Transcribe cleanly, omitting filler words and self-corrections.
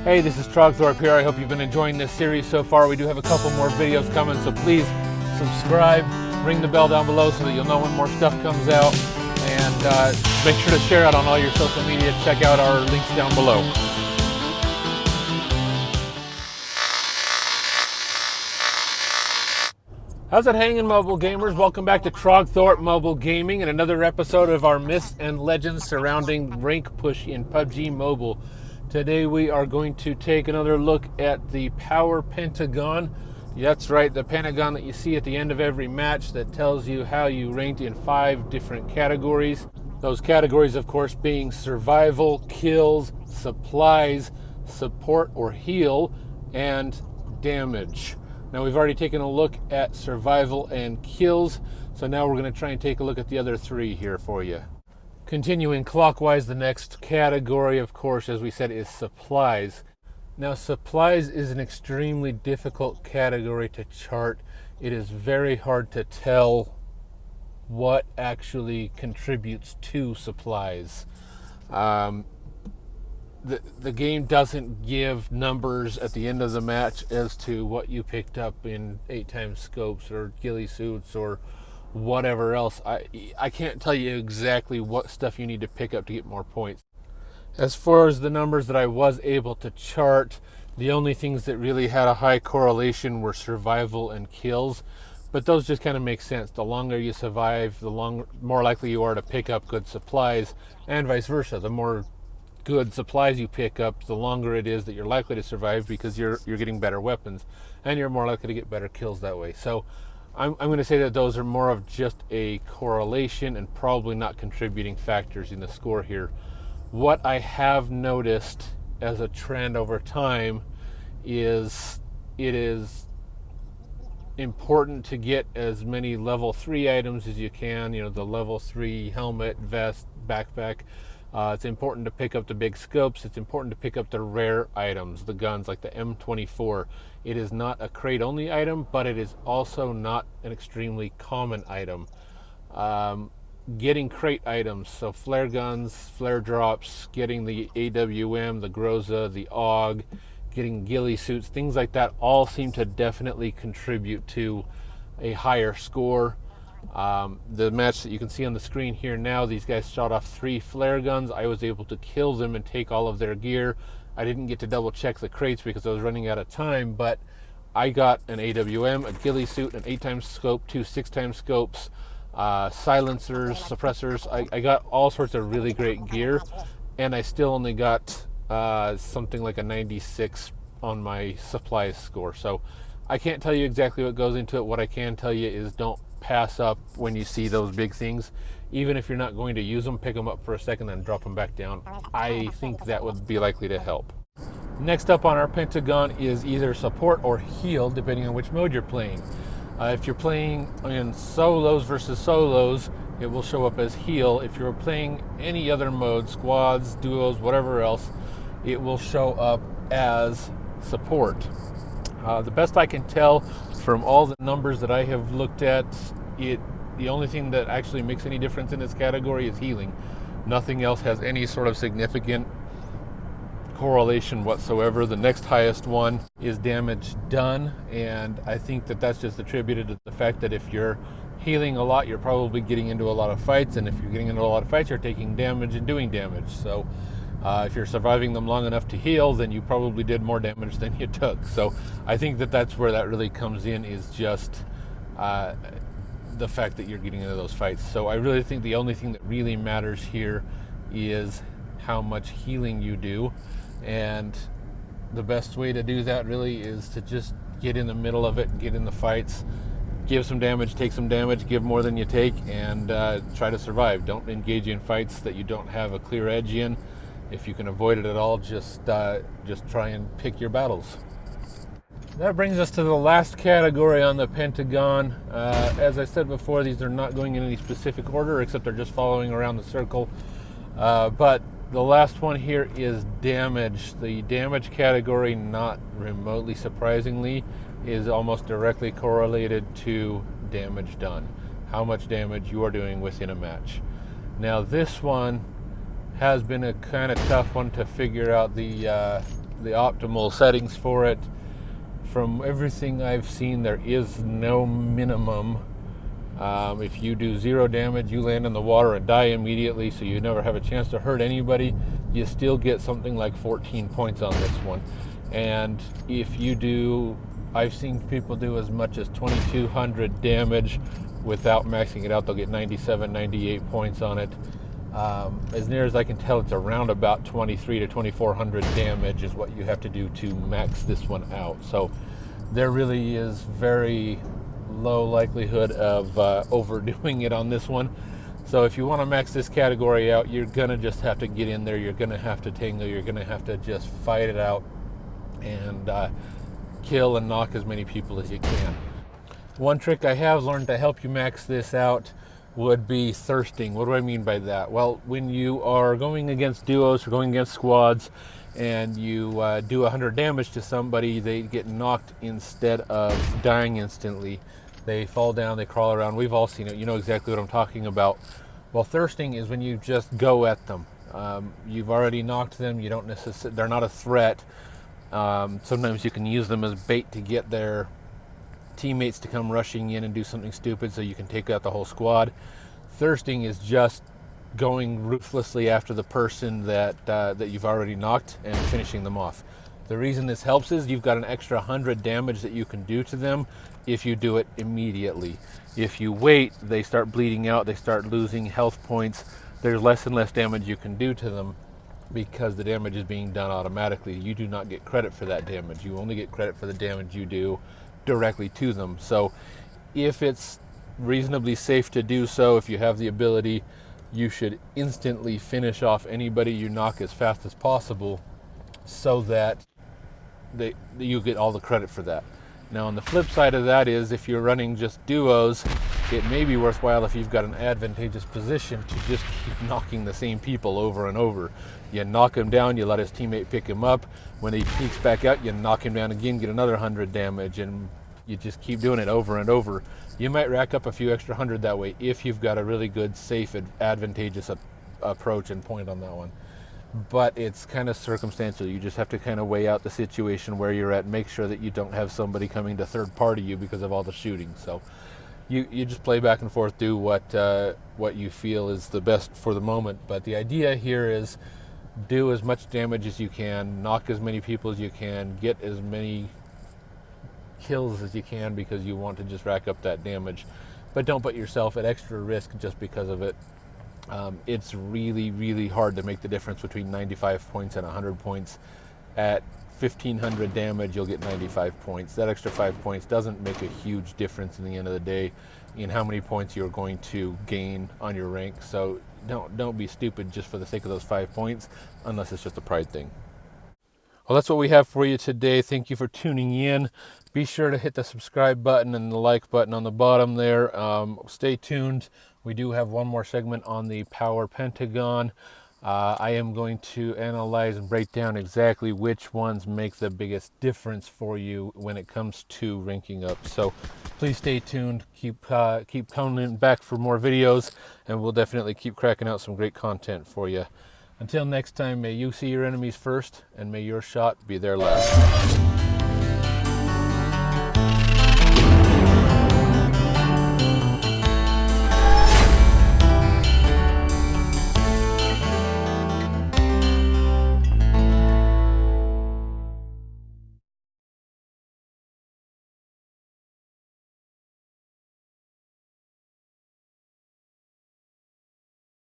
Hey, this is Trogthorpe here. I hope you've been enjoying this series so far. We do have a couple more videos coming, so please subscribe, ring the bell down below so that you'll know when more stuff comes out, and make sure to share it on all your social media. Check out our links down below. How's it hanging, mobile gamers? Welcome back to Trogthorpe Mobile Gaming and another episode of our myths and legends surrounding rank push in PUBG Mobile. Today we are going to take another look at the Power Pentagon. That's right, the Pentagon that you see at the end of every match that tells you how you ranked in 5 different categories. Those categories, of course, being survival, kills, supplies, support or heal, and damage. Now we've already taken a look at survival and kills, so now we're going to try and take a look at the other 3 here for you. Continuing clockwise, the next category, of course, as we said, is supplies. Now, supplies is an extremely difficult category to chart. It is very hard to tell what actually contributes to supplies. The game doesn't give numbers at the end of the match as to what you picked up in 8x scopes or ghillie suits or whatever else. I can't tell you exactly what stuff you need to pick up to get more points. As far as the numbers that I was able to chart, the only things that really had a high correlation were survival and kills, but those just kind of make sense. The longer you survive, the more likely you are to pick up good supplies, and vice versa. The more good supplies you pick up, the longer it is that you're likely to survive because you're getting better weapons, and you're more likely to get better kills that way. So I'm going to say that those are more of just a correlation and probably not contributing factors in the score here. What I have noticed as a trend over time is it is important to get as many level 3 items as you can. You know, the level 3 helmet, vest, backpack. It's important to pick up the big scopes. It's important to pick up the rare items, the guns like the M24. It is not a crate only item, but it is also not an extremely common item. Getting crate items, so flare guns, flare drops, getting the AWM, the Groza, the AUG, getting ghillie suits, things like that all seem to definitely contribute to a higher score. The match that you can see on the screen here now, these guys shot off 3 flare guns. I was able to kill them and take all of their gear. I didn't get to double check the crates because I was running out of time, but I got an AWM, a ghillie suit, an 8x scope, 2 6x scopes, silencers, suppressors. I got all sorts of really great gear, and I still only got something like a 96 on my supplies score. So I can't tell you exactly what goes into it. What I can tell you is don't pass up when you see those big things. Even if you're not going to use them, pick them up for a second and drop them back down. I think that would be likely to help. Next up on our Pentagon is either support or heal, depending on which mode you're playing. If you're playing in solos versus solos, it will show up as heal. If you're playing any other mode, squads, duos, whatever else, it will show up as support. The best I can tell from all the numbers that I have looked at, the only thing that actually makes any difference in this category is healing. Nothing else has any sort of significant correlation whatsoever. The next highest one is damage done, and I think that that's just attributed to the fact that if you're healing a lot, you're probably getting into a lot of fights, and if you're getting into a lot of fights, you're taking damage and doing damage. So if you're surviving them long enough to heal, then you probably did more damage than you took. So I think that that's where that really comes in, is just the fact that you're getting into those fights. So I really think the only thing that really matters here is how much healing you do, and the best way to do that really is to just get in the middle of it and get in the fights, give some damage, take some damage, give more than you take, and try to survive. Don't engage in fights that you don't have a clear edge in. If you can avoid it at all, just try and pick your battles. That brings us to the last category on the Pentagon. As I said before, these are not going in any specific order, except they're just following around the circle. But the last one here is damage. The damage category, not remotely surprisingly, is almost directly correlated to damage done. How much damage you are doing within a match. Now this one has been a kind of tough one to figure out the the optimal settings for it. From everything I've seen, there is no minimum. If you do 0 damage, you land in the water and die immediately, so you never have a chance to hurt anybody. You still get something like 14 points on this one. And if you do, I've seen people do as much as 2200 damage without maxing it out. They'll get 97, 98 points on it. As near as I can tell, it's around about 23 to 2400 damage is what you have to do to max this one out. So there really is very low likelihood of overdoing it on this one. So if you want to max this category out, you're gonna just have to get in there. You're gonna have to tangle. You're gonna have to just fight it out and kill and knock as many people as you can. One trick I have learned to help you max this out would be thirsting. What do I mean by that? Well, when you are going against duos or going against squads and you do 100 damage to somebody, they get knocked instead of dying instantly. They fall down, they crawl around. We've all seen it. You know exactly what I'm talking about. Well, thirsting is when you just go at them. You've already knocked them. You don't necessarily, they're not a threat. Sometimes you can use them as bait to get their teammates to come rushing in and do something stupid so you can take out the whole squad. Thirsting is just going ruthlessly after the person that you've already knocked and finishing them off. The reason this helps is you've got an extra 100 damage that you can do to them if you do it immediately. If you wait, they start bleeding out, they start losing health points. There's less and less damage you can do to them because the damage is being done automatically. You do not get credit for that damage. You only get credit for the damage you do directly to them. So if it's reasonably safe to do so, if you have the ability, you should instantly finish off anybody you knock as fast as possible so that you get all the credit for that. Now on the flip side of that is if you're running just duos, it may be worthwhile if you've got an advantageous position to just keep knocking the same people over and over. You knock him down, you let his teammate pick him up. When he peeks back out, you knock him down again, get another 100 damage, and you just keep doing it over and over. You might rack up a few extra 100 that way if you've got a really good, safe, advantageous approach and point on that one. But it's kind of circumstantial. You just have to kind of weigh out the situation where you're at, make sure that you don't have somebody coming to third party you because of all the shooting. So you just play back and forth, do what you feel is the best for the moment. But the idea here is do as much damage as you can, knock as many people as you can, get as many kills as you can because you want to just rack up that damage. But don't put yourself at extra risk just because of it. It's really, really hard to make the difference between 95 points and 100 points. At 1500 damage, you'll get 95 points. That extra 5 points doesn't make a huge difference in the end of the day in how many points you're going to gain on your rank. So don't be stupid just for the sake of those 5 points, unless it's just a pride thing. Well, that's what we have for you today. Thank you for tuning in. Be sure to hit the subscribe button and the like button on the bottom there. Stay tuned. We do have one more segment on the Power Pentagon. I am going to analyze and break down exactly which ones make the biggest difference for you when it comes to ranking up. So please stay tuned. Keep coming back for more videos, and we'll definitely keep cracking out some great content for you. Until next time, may you see your enemies first, and may your shot be their last.